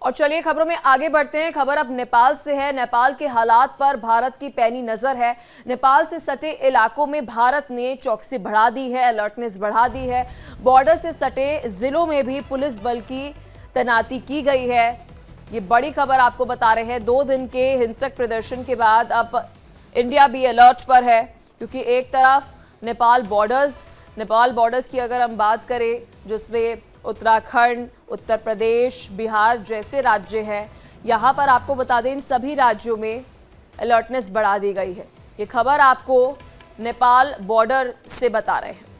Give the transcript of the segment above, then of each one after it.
और चलिए खबरों में आगे बढ़ते हैं। खबर अब नेपाल से है। नेपाल के हालात पर भारत की पैनी नजर है। नेपाल से सटे इलाकों में भारत ने चौकसी बढ़ा दी है, अलर्टनेस बढ़ा दी है। बॉर्डर से सटे जिलों में भी पुलिस बल की तैनाती की गई है। ये बड़ी खबर आपको बता रहे हैं। 2 दिन के हिंसक प्रदर्शन के बाद अब इंडिया भी अलर्ट पर है, क्योंकि एक तरफ नेपाल बॉर्डर्स की अगर हम बात करें, जिसमें उत्तराखंड, उत्तर प्रदेश, बिहार जैसे राज्य हैं, यहाँ पर आपको बता दें इन सभी राज्यों में अलर्टनेस बढ़ा दी गई है। ये खबर आपको नेपाल बॉर्डर से बता रहे हैं।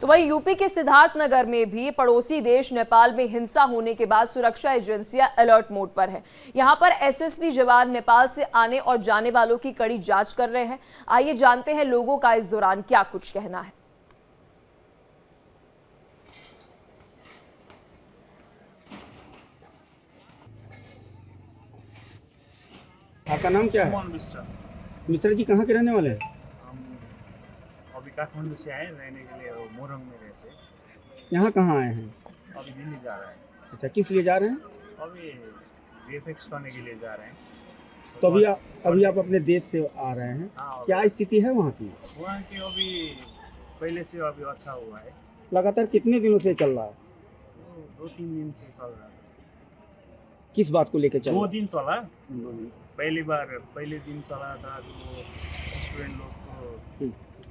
तो वहीं यूपी के सिद्धार्थनगर में भी पड़ोसी देश नेपाल में हिंसा होने के बाद सुरक्षा एजेंसियां अलर्ट मोड पर है। यहां पर एसएसबी जवान नेपाल से आने और जाने वालों की कड़ी जांच कर रहे हैं। आइए जानते हैं लोगों का इस दौरान क्या कुछ कहना है। आपका नाम क्या है? मिश्रा जी कहाँ के रहने वाले हैं? अभी काठमांडू से आए रहने के लिए, मोरंग में रहते। यहाँ कहाँ आए हैं? अभी दिल्ली जा रहे हैं। अच्छा, किस लिए जा रहे हैं? अभी वीएफएक्स करने के लिए जा रहे हैं। तो अभी आप अपने देश से आ रहे हैं। हाँ, क्या स्थिति है वहाँ की? वहाँ की अभी पहले से अभी अच्छा हुआ है। लगातार कितने दिनों से चल रहा है? 2-3 दिन से चल रहा है। किस बात को लेकर चल रहा 2 है? दिन चला। पहले दिन चला था जो स्टूडेंट लोग को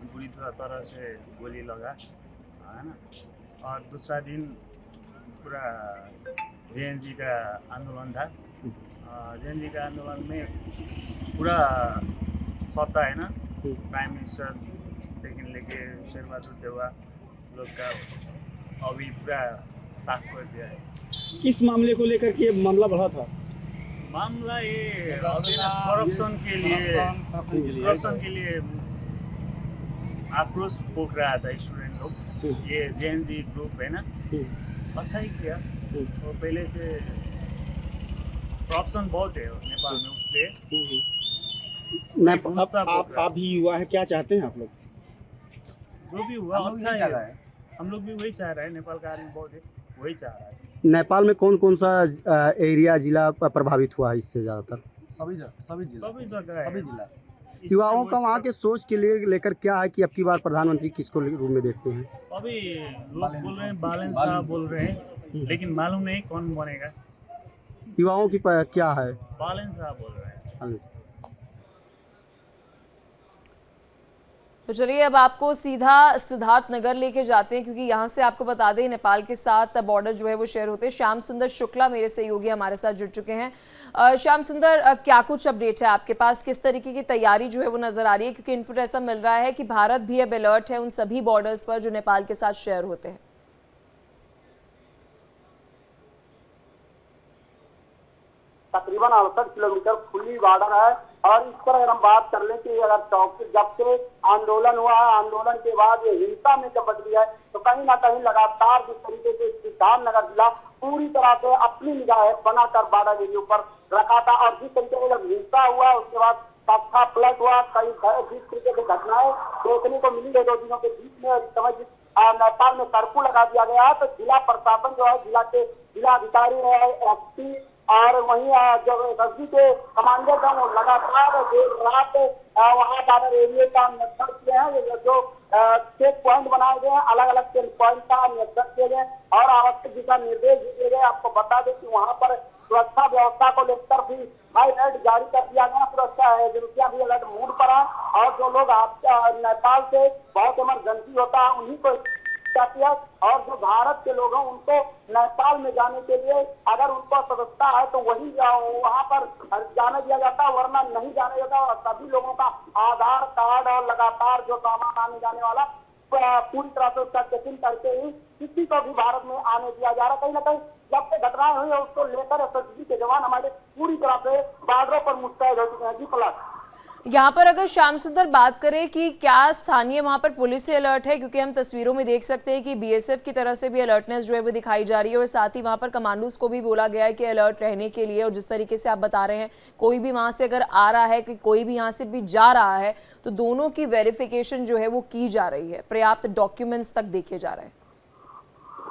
बुरी तरह से गोली लगा, है ना। और दूसरा दिन पूरा जेएनजी का आंदोलन था। जेएनजी का आंदोलन में पूरा सत्ता है ना, प्राइम मिनिस्टर लेकिन लेके शेरबहादुर देउवा लोग का अभी पूरा साफ कर दिया है। किस मामले को लेकर के ये मामला बढ़ा था? मामला ये करप्शन के लिए आक्रोश पोक रहा था स्टूडेंट लोग। ये जेएनजी ग्रुप है ना, अच्छा ही किया। तो पहले से करप्शन बहुत है नेपाल में, उससे आप भी युवा है, क्या चाहते हैं आप लोग? जो भी हुआ अच्छा है। हम लोग भी वही चाह रहे हैं। नेपाल का आदमी बहुत है, वही चाह रहा है। नेपाल में कौन कौन सा एरिया जिला प्रभावित हुआ है इससे ज़्यादातर? सभी जगह है। युवाओं का वहाँ के सोच के लिए लेकर क्या है कि अब की बार प्रधानमंत्री किसको रूप में देखते हैं? अभी लोग बोल रहे हैं बालन साहब बोल रहे हैं, लेकिन मालूम नहीं कौन बनेगा। युवाओं की क्या है? बालन साहब बोल रहे हैं। तो चलिए अब आपको सीधा सिद्धार्थनगर लेके जाते हैं, क्योंकि यहाँ से आपको बता दें नेपाल के साथ बॉर्डर जो है वो शेयर होते हैं। श्याम सुंदर शुक्ला मेरे सहयोगी हमारे साथ जुड़ चुके हैं। श्याम सुंदर, क्या कुछ अपडेट है आपके पास? किस तरीके की तैयारी जो है वो नजर आ रही है? क्योंकि इनपुट ऐसा मिल रहा है कि भारत भी अब अलर्ट है उन सभी बॉर्डर्स पर जो नेपाल के साथ शेयर होते हैं। तकरीबन 68 किलोमीटर खुली बॉर्डर है। और इस पर अगर हम बात कर लें कि अगर चौक जब से आंदोलन हुआ है, आंदोलन के बाद ये हिंसा में जब बदली है, तो कहीं ना कहीं लगातार जिस तरीके से सिद्धार्थनगर जिला पूरी तरह से अपनी निगाह बनाकर बॉर्डर एरिया पर रखा था। और जिस तरीके से जब हिंसा हुआ उसके बाद तख्ता पलट हुआ, कई जिस तरीके से घटनाएं देखने को मिली है 2 दिनों के बीच में। और इस समय नेपाल में कर्फ्यू लगा दिया गया है, तो जिला प्रशासन जो है, जिला के जिलाधिकारी है, एसपी और वहीं जो एसएसबी के कमांडर हैं वो लगातार देर रात वहाँ बॉर्डर एरिया का निरीक्षण किए हैं। जो चेक पॉइंट बनाए गए हैं, अलग अलग चेक पॉइंट का निरीक्षण किए गए और आवश्यक दिशा निर्देश दिए गए। आपको बता दें कि वहाँ पर सुरक्षा व्यवस्था को लेकर भी हाई अलर्ट जारी कर दिया गया। सुरक्षा एजेंसियां भी अलर्ट मोड पर है। और जो लोग नेपाल से बहुत इमरजेंसी होता है उन्हीं को जाती है, और जो भारत के लोग हैं उनको नेपाल में जाने के लिए अगर उनको सदस्यता है तो वही वहाँ पर जाने दिया जाता है, वरना नहीं जाने देता। और सभी लोगों का आधार कार्ड और लगातार जो सामान आने जाने वाला पूरी तरह से उसका चेकिंग करके ही किसी को भी भारत में आने दिया जा रहा है। कहीं ना कहीं जब से घटनाएं हुई है उसको लेकर एसएसबी के जवान हमारे पूरी तरह से बॉर्डरों पर मुस्तैद हो चुके हैं। जी पलट यहाँ पर अगर श्याम सुंदर बात करें कि क्या स्थानीय वहाँ पर पुलिस से अलर्ट है, क्योंकि हम तस्वीरों में देख सकते हैं कि बीएसएफ की तरफ से भी अलर्टनेस जो है वो दिखाई जा रही है, और साथ ही वहाँ पर कमांडोज को भी बोला गया है कि अलर्ट रहने के लिए। और जिस तरीके से आप बता रहे हैं, कोई भी वहाँ से अगर आ रहा है कि कोई भी यहाँ से भी जा रहा है, तो दोनों की वेरिफिकेशन जो है वो की जा रही है, पर्याप्त डॉक्यूमेंट्स तक देखे जा रहे हैं।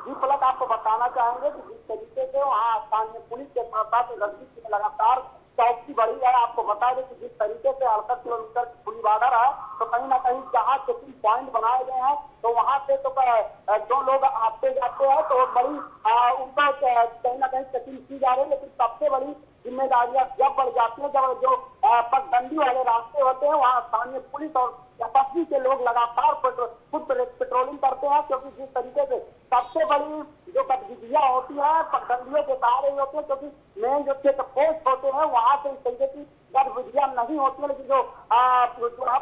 जी पलक आपको बताना चाहेंगे कि जिस तरीके से वहाँ स्थानीय पुलिस के साथ साथ रणनीति में लगातार चौकसी बढ़ी है। आपको बता दें कि जिस तरीके से 68 किलोमीटर की खुली बॉर्डर है, तो कहीं ना कहीं जहाँ चेकिंग पॉइंट बनाए गए हैं, तो वहाँ से तो जो लोग आते जाते हैं तो बड़ी उनका कहीं ना कहीं चेकिंग की जा रही है। लेकिन सबसे बड़ी जिम्मेदारियां जब बढ़ जाती है, जब जो पगडंडी वाले रास्ते होते हैं वहाँ स्थानीय पुलिस और एसएसबी के लोग लगातार पेट्रोलिंग करते हैं, क्योंकि जिस तरीके से सबसे बड़ी जो गतिविधियां होती है पगडंडियों के सहारे ही होती है, क्योंकि मेन जो चेक पोस्ट होते हैं वहाँ से इस तरीके की गतिविधियां नहीं होती है। लेकिन जो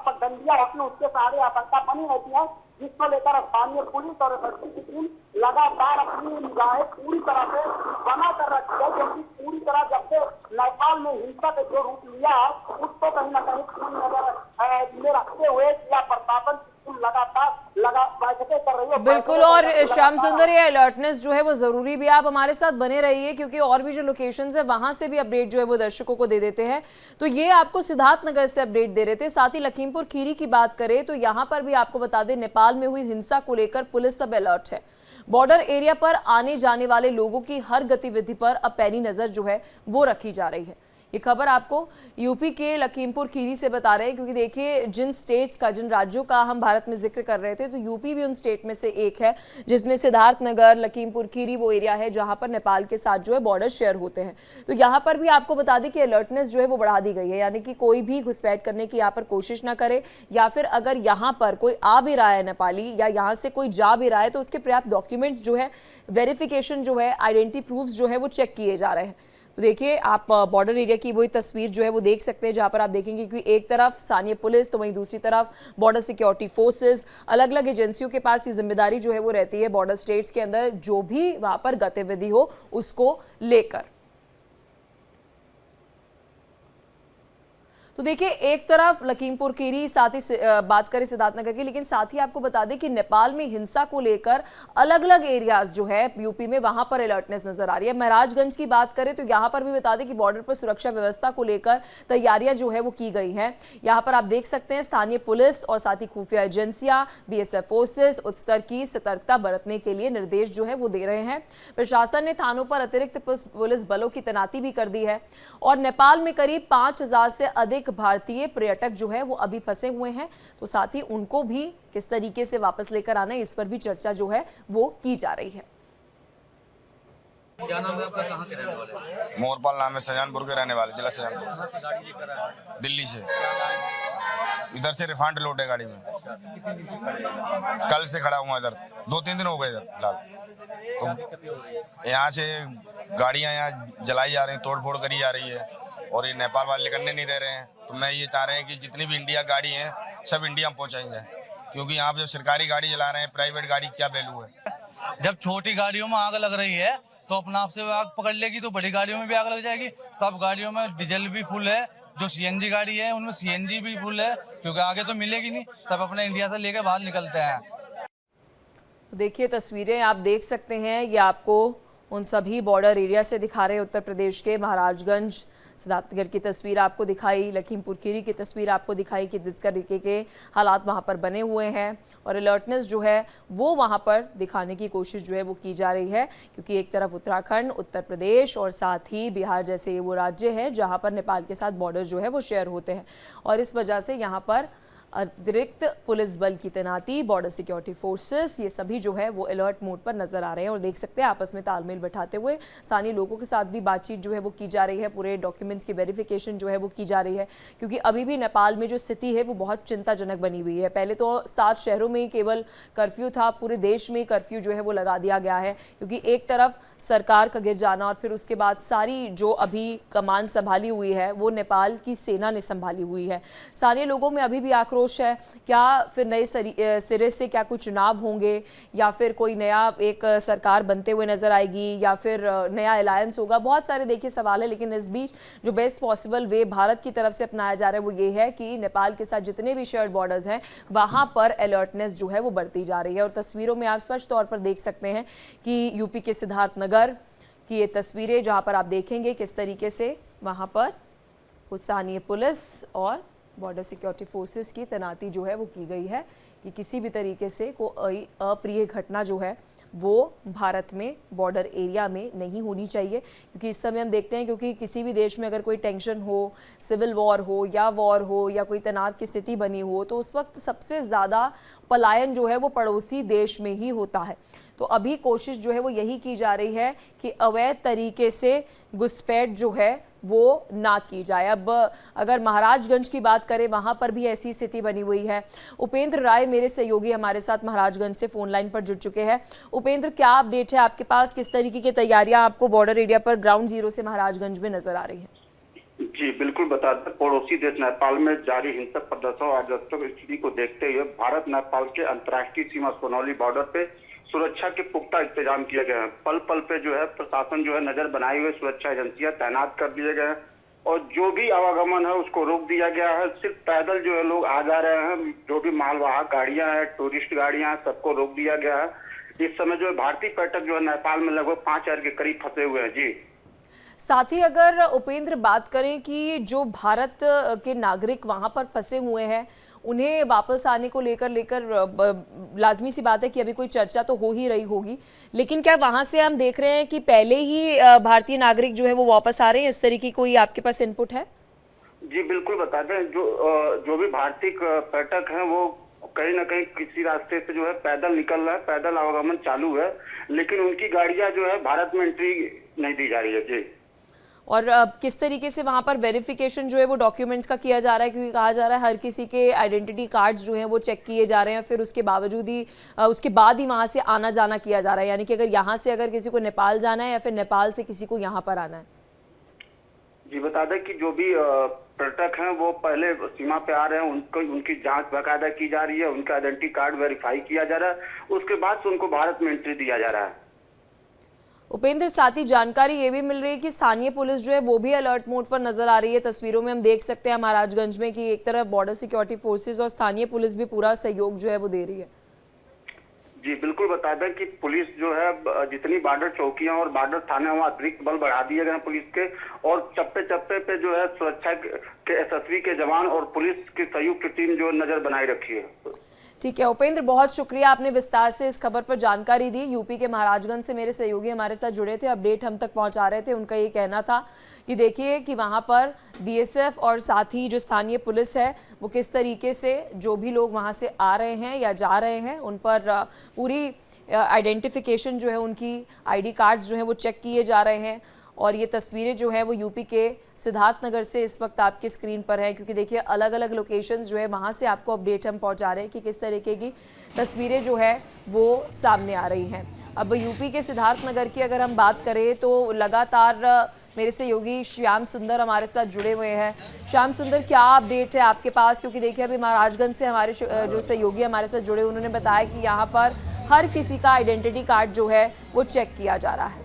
पगडंडियां होती है उसके सहारे आशंका बनी रहती है, जिसको लेकर स्थानीय पुलिस और एसएसबी की टीम लगातार अपनी निगाहें पूरी तरह से बना कर रखी है, क्योंकि पूरी तरह जब से नेपाल में हिंसा का जो रूप लिया उसको कहीं ना कहीं पूरी नजर में रखते हुए जिला प्रशासन लगातार बैठकें कर रही है। बिल्कुल, और श्याम सुंदर ये अलर्टनेस जो है वो जरूरी भी, आप हमारे साथ बने रहिए क्योंकि और भी जो लोकेशंस है वहां से भी अपडेट जो है वो दर्शकों को दे देते हैं। तो ये आपको सिद्धार्थनगर से अपडेट दे रहे थे। साथ ही लखीमपुर खीरी की बात करें तो यहाँ पर भी आपको बता दें नेपाल में हुई हिंसा को लेकर पुलिस सब अलर्ट है। बॉर्डर एरिया पर आने जाने वाले लोगों की हर गतिविधि पर अब पैनी नजर जो है वो रखी जा रही है। ये खबर आपको यूपी के लखीमपुर खीरी से बता रहे हैं, क्योंकि देखिए जिन स्टेट्स का, जिन राज्यों का हम भारत में जिक्र कर रहे थे, तो यूपी भी उन स्टेट में से एक है जिसमें सिद्धार्थनगर, लखीमपुर खीरी वो एरिया है जहां पर नेपाल के साथ जो है बॉर्डर शेयर होते हैं। तो यहाँ पर भी आपको बता दें कि अलर्टनेस जो है वो बढ़ा दी गई है, यानी कि कोई भी घुसपैठ करने की यहाँ पर कोशिश ना करे, या फिर अगर यहाँ पर कोई आ भी रहा है नेपाली या यहाँ से कोई जा भी रहा है तो उसके पर्याप्त डॉक्यूमेंट्स जो है, वेरिफिकेशन जो है, आइडेंटिटी प्रूफ जो है वो चेक किए जा रहे हैं। तो देखिए आप बॉर्डर एरिया की वही तस्वीर जो है वो देख सकते हैं, जहां पर आप देखेंगे कि एक तरफ स्थानीय पुलिस तो वहीं दूसरी तरफ बॉर्डर सिक्योरिटी फोर्सेस, अलग अलग एजेंसियों के पास ये जिम्मेदारी जो है वो रहती है बॉर्डर स्टेट्स के अंदर जो भी वहां पर गतिविधि हो उसको लेकर। तो देखिए एक तरफ लखीमपुर खीरी, साथ ही बात करें सिद्धार्थनगर की, लेकिन साथ ही आपको बता दें कि नेपाल में हिंसा को लेकर अलग अलग एरियाज जो है यूपी में वहां पर अलर्टनेस नजर आ रही है। महराजगंज की बात करें तो यहां पर भी बता दें कि बॉर्डर पर सुरक्षा व्यवस्था को लेकर तैयारियां जो है वो की गई हैं। यहां पर आप देख सकते हैं स्थानीय पुलिस और साथ ही खुफिया एजेंसियां, बीएसएफ फोर्सेस उच्च स्तर की सतर्कता बरतने के लिए निर्देश जो है वो दे रहे हैं। प्रशासन ने थानों पर अतिरिक्त पुलिस बलों की तैनाती भी कर दी है और नेपाल में करीब 5000 से अधिक भारतीय पर्यटक जो है वो अभी फंसे हुए हैं। तो साथ ही उनको भी किस तरीके से वापस लेकर आना है इस पर भी चर्चा जो है वो की जा रही है। क्या नाम है आपका, कहाँ के रहने वाले? मोरपाल नाम है, शाहजहानपुर के रहने वाले, जिला शाहजहानपुर। दिल्ली से, इधर से रिफंड लोड है गाड़ी में। कल से खड़ा हुआ इधर, 2-3 दिन हो गए इधर फिलहाल। तो यहाँ से गाड़ियाँ यहाँ जलाई जा रही हैं, तोड़ फोड़ करी जा रही है और ये नेपाल वाले निकलने नहीं दे रहे हैं। तो मैं ये चाह रहे हैं कि जितनी भी इंडिया गाड़ी हैं सब इंडिया में पहुँचाई जाए, क्योंकि यहाँ पे जो सरकारी गाड़ी चला रहे हैं, प्राइवेट गाड़ी क्या वैल्यू है। जब छोटी गाड़ियों में आग लग रही है तो अपना आप से आग पकड़ लेगी, तो बड़ी गाड़ियों में भी आग लग जाएगी। सब गाड़ियों में डीजल भी फुल है, जो सीएनजी गाड़ी है उनमें सीएनजी भी फुल है, क्योंकि आगे तो मिलेगी नहीं, सब अपने इंडिया से लेकर बाहर निकलते हैं। देखिए तस्वीरें आप देख सकते हैं, ये आपको उन सभी बॉर्डर एरिया से दिखा रहे हैं। उत्तर प्रदेश के महाराजगंज, सिद्धार्थनगर की तस्वीर आपको दिखाई, लखीमपुर खीरी की तस्वीर आपको दिखाई कि जिस तरीके के हालात वहां पर बने हुए हैं और अलर्टनेस जो है वो वहां पर दिखाने की कोशिश जो है वो की जा रही है, क्योंकि एक तरफ उत्तराखंड, उत्तर प्रदेश और साथ ही बिहार जैसे वो राज्य है जहां पर नेपाल के साथ बॉर्डर जो है वो शेयर होते हैं और इस वजह से यहाँ पर अतिरिक्त पुलिस बल की तैनाती, बॉर्डर सिक्योरिटी फोर्सेस, ये सभी जो है वो अलर्ट मोड पर नजर आ रहे हैं और देख सकते हैं आपस में तालमेल बैठाते हुए स्थानीय लोगों के साथ भी बातचीत जो है वो की जा रही है। पूरे डॉक्यूमेंट्स की वेरिफिकेशन जो है वो की जा रही है, क्योंकि अभी भी नेपाल में जो स्थिति है वो बहुत चिंताजनक बनी हुई है। पहले तो 7 शहरों में ही केवल कर्फ्यू था, पूरे देश में कर्फ्यू जो है वो लगा दिया गया है, क्योंकि एक तरफ सरकार का गिर जाना और फिर उसके बाद सारी जो अभी कमान संभाली हुई है वो नेपाल की सेना ने संभाली हुई है। स्थानीय लोगों में अभी भी आक्रोश है, क्या फिर नए सिरे से क्या कुछ चुनाव होंगे या फिर कोई नया एक सरकार बनते हुए नजर आएगी या फिर नया अलायंस होगा, बहुत सारे देखिए सवाल है। लेकिन इस बीच जो बेस्ट पॉसिबल वे भारत की तरफ से अपनाया जा रहा है वो ये है कि नेपाल के साथ जितने भी शेयर्ड बॉर्डर्स हैं वहां पर अलर्टनेस जो है वो बढ़ती जा रही है। और तस्वीरों में आप स्पष्ट तौर पर देख सकते हैं कि यूपी के सिद्धार्थनगर की ये तस्वीरें, जहां पर आप देखेंगे किस तरीके से वहां पर स्थानीय पुलिस और बॉर्डर सिक्योरिटी फोर्सेस की तैनाती जो है वो की गई है कि किसी भी तरीके से कोई अप्रिय घटना जो है वो भारत में बॉर्डर एरिया में नहीं होनी चाहिए, क्योंकि इस समय हम देखते हैं क्योंकि किसी भी देश में अगर कोई टेंशन हो, सिविल वॉर हो या कोई तनाव की स्थिति बनी हो, तो उस वक्त सबसे ज़्यादा पलायन जो है वो पड़ोसी देश में ही होता है। तो अभी कोशिश जो है वो यही की जा रही है कि अवैध तरीके से घुसपैठ जो है वो ना की जाए। अब अगर महाराजगंज की बात करें, वहाँ पर भी ऐसी स्थिति बनी हुई है। उपेंद्र राय मेरे सहयोगी हमारे साथ महाराजगंज से फोन लाइन पर जुड़ चुके हैं। उपेंद्र, क्या अपडेट है आपके पास? किस तरीके की तैयारियां आपको बॉर्डर एरिया पर ग्राउंड जीरो से महाराजगंज में नजर आ रही है? जी बिल्कुल, बता दें पड़ोसी देश नेपाल में जारी हिंसक प्रदर्शन और अराजकता स्थिति को देखते हुए भारत नेपाल के अंतर्राष्ट्रीय सीमा सोनौली बॉर्डर पे सुरक्षा के पुख्ता इंतजाम किए गए हैं। पल पल पे जो है प्रशासन जो है नजर बनाए हुए सुरक्षा एजेंसियां तैनात कर दिए गए हैं और जो भी आवागमन है उसको रोक दिया गया है। सिर्फ पैदल जो है लोग आ जा रहे हैं, जो भी मालवाहक गाड़ियां हैं, टूरिस्ट गाड़ियां हैं, सबको रोक दिया गया है। इस समय जो है भारतीय पर्यटक जो है नेपाल में लगभग 5000 के करीब फंसे हुए हैं। जी, साथ ही अगर उपेंद्र बात करें कि जो भारत के नागरिक वहां पर फंसे हुए हैं, उन्हें वापस आने को लेकर लाजमी सी बात है कि अभी कोई चर्चा तो हो ही रही होगी, लेकिन क्या वहां से हम देख रहे हैं कि पहले ही भारतीय नागरिक जो है वो वापस आ रहे हैं? इस तरीके कोई आपके पास इनपुट है? जी बिल्कुल, बता दें जो भी भारतीय पर्यटक हैं वो कहीं ना कहीं किसी रास्ते से जो है पैदल निकल रहा है, पैदल आवागमन चालू है, लेकिन उनकी गाड़ियां जो है भारत में एंट्री नहीं दी जा रही है। जी, और किस तरीके से वहाँ पर वेरिफिकेशन जो है वो डॉक्यूमेंट्स का किया जा रहा है? क्योंकि कहा जा रहा है हर किसी के आइडेंटिटी कार्ड्स जो हैं वो चेक किए जा रहे हैं, फिर उसके बावजूद ही उसके बाद ही वहाँ से आना जाना किया जा रहा है। यानी कि अगर यहाँ से अगर किसी को नेपाल जाना है या फिर नेपाल से किसी को यहाँ पर आना है। जी, बता दें कि जो भी पर्यटक हैं वो पहले सीमा पे आ रहे हैं, उनकी जांच बाकायदा की जा रही है, उनका आइडेंटिटी कार्ड वेरीफाई किया जा रहा है, उसके बाद से उनको भारत में एंट्री दिया जा रहा है। उपेंद्र, साथ ही जानकारी ये भी मिल रही है कि स्थानीय पुलिस जो है वो भी अलर्ट मोड पर नजर आ रही है। तस्वीरों में हम देख सकते हैं महाराजगंज में कि एक तरफ बॉर्डर सिक्योरिटी फोर्सेस और स्थानीय पुलिस भी पूरा सहयोग जो है वो दे रही है। जी बिल्कुल, बता दें कि पुलिस जो है जितनी बॉर्डर चौकियां और बॉर्डर थाने वहाँ अतिरिक्त बल बढ़ा दिए गए हैं पुलिस के, और चप्पे चप्पे पे जो है सुरक्षा के एसएसबी के जवान और पुलिस की संयुक्त टीम जो नजर बनाई रखी है। ठीक है उपेंद्र, बहुत शुक्रिया, आपने विस्तार से इस खबर पर जानकारी दी। यूपी के महाराजगंज से मेरे सहयोगी हमारे साथ जुड़े थे, अपडेट हम तक पहुंचा रहे थे। उनका ये कहना था कि देखिए कि वहां पर बीएसएफ और साथ ही जो स्थानीय पुलिस है वो किस तरीके से जो भी लोग वहां से आ रहे हैं या जा रहे हैं उन पर पूरी आइडेंटिफिकेशन जो है, उनकी आईडी कार्ड्स जो है वो चेक किए जा रहे हैं। और ये तस्वीरें जो है वो यूपी के सिद्धार्थनगर से इस वक्त आपकी स्क्रीन पर है, क्योंकि देखिए अलग अलग लोकेशंस जो है वहाँ से आपको अपडेट हम पहुँचा रहे हैं कि किस तरीके की तस्वीरें जो है वो सामने आ रही हैं। अब यूपी के सिद्धार्थनगर की अगर हम बात करें तो लगातार मेरे सहयोगी श्याम सुंदर हमारे साथ जुड़े हुए हैं। श्याम सुंदर, क्या अपडेट है आपके पास? क्योंकि देखिए अभी महाराजगंज से हमारे जो सहयोगी हमारे साथ जुड़े उन्होंने बताया कि यहाँ पर हर किसी का आइडेंटिटी कार्ड जो है वो चेक किया जा रहा है।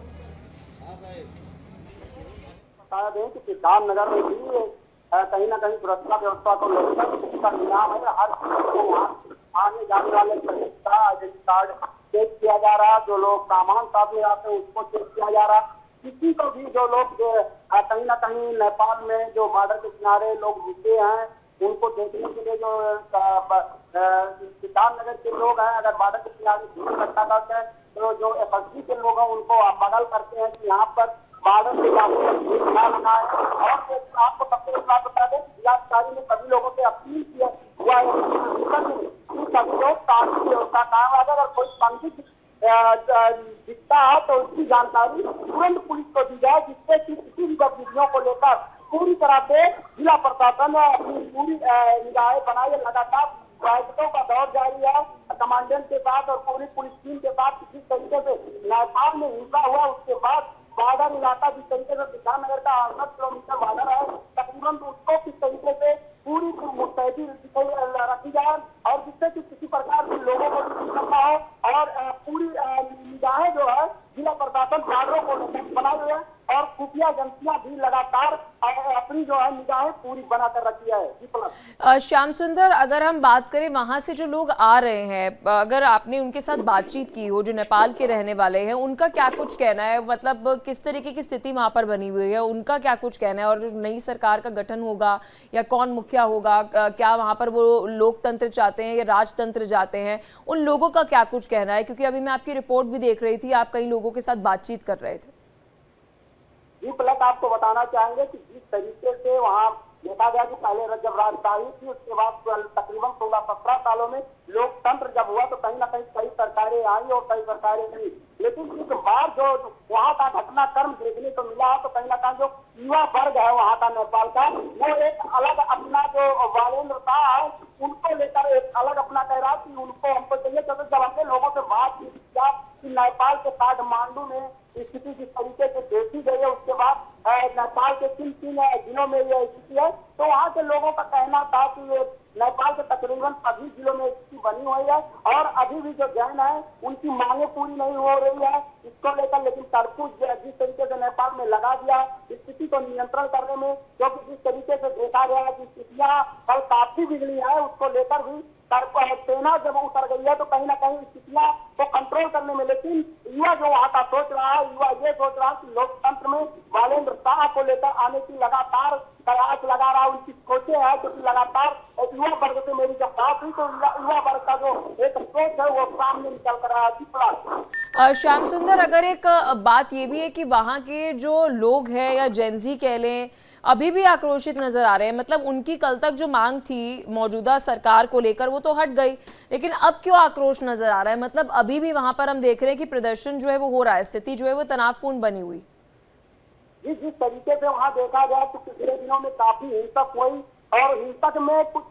बता दें कि सिद्धार्थनगर में भी कहीं ना कहीं सुरक्षा व्यवस्था को लेकर उसका नियम है। हर किसी को वहाँ आने जाने वाले सभी का आइडेंटिटी कार्ड चेक किया जा रहा है। जो लोग सामान साथ में आते हैं उसको चेक किया जा रहा है। किसी को भी जो लोग कहीं ना कहीं नेपाल में जो बॉर्डर के किनारे लोग रुके हैं उनको देखने के लिए जो सिद्धार्थनगर के लोग हैं, अगर बॉर्डर के किनारे घटना करते हैं तो जो एसएसबी के लोग हैं उनको बदल करते हैं कि यहाँ पर बॉर्डर से ना लगाए। और आपको सबसे एक बात बता दें, जिलाधिकारी ने सभी लोगों से अपील किया हुआ है कि सभी लोग कानून व्यवस्था कायम रखें। अगर कोई संदिग्ध दिखता है तो उसकी जानकारी तुरंत पुलिस को दी जाए, जिससे कि किसी भी गतिविधियों को लेकर पूरी तरह से जिला प्रशासन अपनी पूरी निगाहें बनाई है। लगातार बैठकों का दौर जारी है कमांडेंट के साथ और पूरी पुलिस टीम के साथ। किस तरीके से नेपाल में हिंसा हुआ उसके बाद बॉर्डर इलाका जिस तरीके से सिद्धार्थनगर का 8 किलोमीटर बॉर्डर है, तकरीबन उसको किस तरीके से पूरी मुस्तैदी रखी जाए और जिससे कि किसी प्रकार के लोगों को दिक्कत ना हो। और पूरी निगाहें जो है जिला प्रशासन बॉर्डरों को बनाए हुए है और खुफिया एजेंसियां भी लगातार अपनी जो है निगाहें पूरी बनाकर रखी है। जी पलक। श्याम सुंदर, अगर हम बात करें वहां से जो लोग आ रहे हैं, अगर आपने उनके साथ बातचीत की हो, जो नेपाल के रहने वाले हैं, उनका क्या कुछ कहना है? मतलब किस तरीके की स्थिति वहां पर बनी हुई है, उनका क्या कुछ कहना है? और जो नई सरकार का गठन होगा या कौन मुखिया होगा, क्या वहां पर वो लोकतंत्र चाहते हैं या राजतंत्र चाहते हैं, उन लोगों का क्या कुछ कहना है? क्योंकि अभी मैं आपकी रिपोर्ट भी देख रही थी, आप कई लोगों के साथ बातचीत कर रहे थे। जी पलक, आपको बताना चाहेंगे कि जिस तरीके से वहाँ देखा गया कि पहले जब राजधानी थी, उसके बाद तकरीबन 16-17 सालों में लोकतंत्र जब हुआ तो कहीं ना कहीं कई सरकारें आई और कई सरकारें गई, लेकिन इस बार जो वहाँ का घटनाक्रम देखने को मिला तो कहीं ना कहीं जो युवा वर्ग है वहाँ का नेपाल का, वो एक अलग अपना जो वालेंद्र शाह है उनको लेकर एक अलग अपना कह रहा कि उनको हमको चाहिए। क्योंकि जब हमने लोगों से बात की कि नेपाल के काठमांडू में स्थिति जिस तरीके से देखी गई है, उसके बाद नेपाल के किन जिलों में ये स्थिति है, तो वहाँ के लोगों का कहना था कि ये नेपाल के तकरीबन सभी जिलों में स्थिति बनी हुई है और अभी भी जो जैन है उनकी मांगे पूरी नहीं हो रही है इसको लेकर। लेकिन तरकुज जिस तरीके से नेपाल में लगा दिया स्थिति को नियंत्रण करने में, क्योंकि जिस तरीके से देखा गया है कि स्थितियाँ कल काफी बिगड़ी है, उसको लेकर भी सेना जब उतर गई है तो कहीं ना कहीं स्थितियाँ को कंट्रोल करने में। लेकिन युवा जो वहाँ का सोच रहा है, युवा ये सोच रहा है कि लोकतंत्र में वालेंद्र शाह को लेकर आने की लगातार प्रयास लगा रहा है, उनकी सोचे है क्योंकि लगातार युवा वर्ग से मेरी जब बात हुई तो युवा वर्ग का जो एक सोच है वो सामने निकल कर रहा है। श्याम सुंदर, अगर एक बात ये भी है कि वहाँ के जो लोग हैं या जेनजी कह लें, अभी भी आक्रोशित नजर आ रहे हैं। मतलब उनकी कल तक जो मांग थी मौजूदा सरकार को लेकर वो तो हट गई, लेकिन अब क्यों आक्रोश नजर आ रहा है? मतलब अभी भी वहां पर हम देख रहे हैं कि प्रदर्शन जो है वो हो रहा है, स्थिति जो है वो तनावपूर्ण बनी हुई। जिस तरीके से वहाँ देखा गया तो पिछले दिनों में काफी हिंसक हुई और हिंसक में कुछ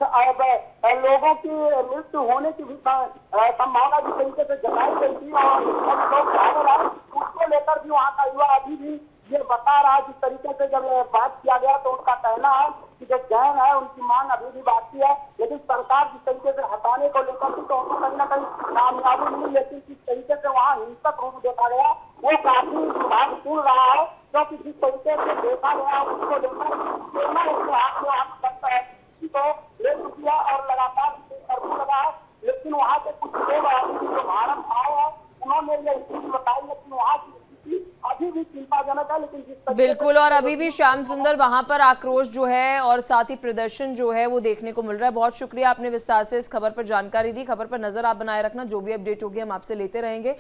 लोगों की मृत्यु होने की भी संभावना जिस तरीके से जताई गई थी और लोग उसको लेकर भी वहाँ का युवा अभी भी ये बता रहा है। जिस तरीके से जब बात किया गया तो उनका कहना है कि जो जैन है उनकी मांग अभी भी बाकी है, लेकिन सरकार जिस तरीके से हटाने को लेकर थी तो उनको कहीं ना कहीं कामयाबी मिली, लेकिन जिस तरीके से वहाँ हिंसक रूप देखा गया वो काफी दुर्भाग्यपूर्ण रहा है। क्योंकि जिस तरीके से देखा गया उसको लेकर सेना उसके हाथ में हाथ करता है तो ले चुकी है और लगातार लगा है। लेकिन वहाँ के कुछ लोग जो भारत आए हैं उन्होंने ये स्थिति बताई, लेकिन वहाँ की स्थिति अभी भी चिंताजनक है। लेकिन जिस बिल्कुल, और अभी भी श्याम सुंदर वहां पर आक्रोश जो है और साथ ही प्रदर्शन जो है वो देखने को मिल रहा है। बहुत शुक्रिया, आपने विस्तार से इस खबर पर जानकारी दी। खबर पर नजर आप बनाए रखना, जो भी अपडेट होगी हम आपसे लेते रहेंगे।